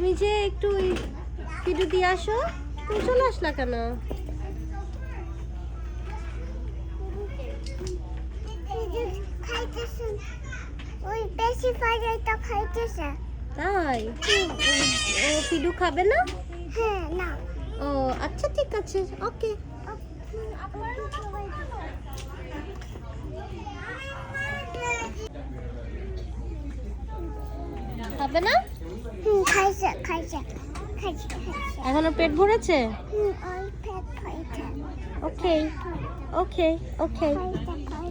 তুমি যে একটু ফিডু দিয়ে আসো, তুমি চলে আসলা কেন? ওই বেশি ফাইটা খাইতেছে। তাই? ও ফিডু খাবে না? হ্যাঁ না। ও আচ্ছা ঠিক আছে, ওকে। খাবে না? খাইছে খাইছে খাইছে খাইছে। এখনো পেট ভরেছে? ওই পেট খাইছে। ওকে ওকে ওকে,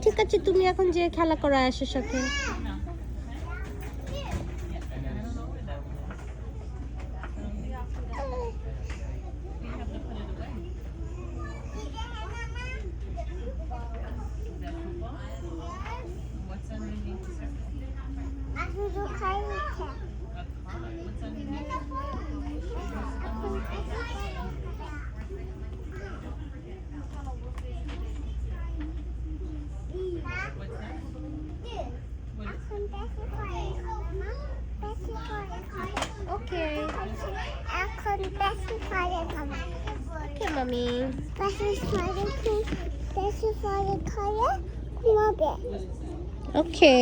ঠিক আছে, তুমি এখন যে খেলা করো আয়েশের সাথে। শুধু খাইছে। ওকে এখন বেশি ফলে খাবে। ওকে মামি। বেশি ফলে খাইয়ে ঘুমাবে। ওকে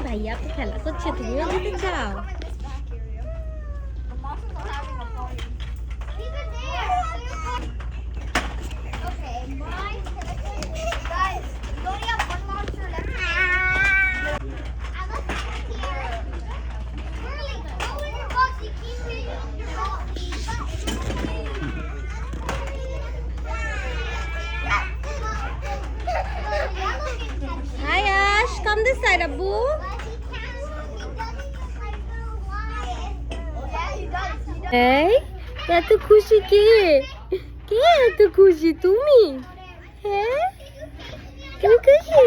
ভাইয়া তো খেলা করছে, তুমিও যেতে চাও? Hi Ash, come this side, Abu. এই এত খুশি কে? কে এত খুশি? তুমি? হ্যাঁ তুমি খুশি?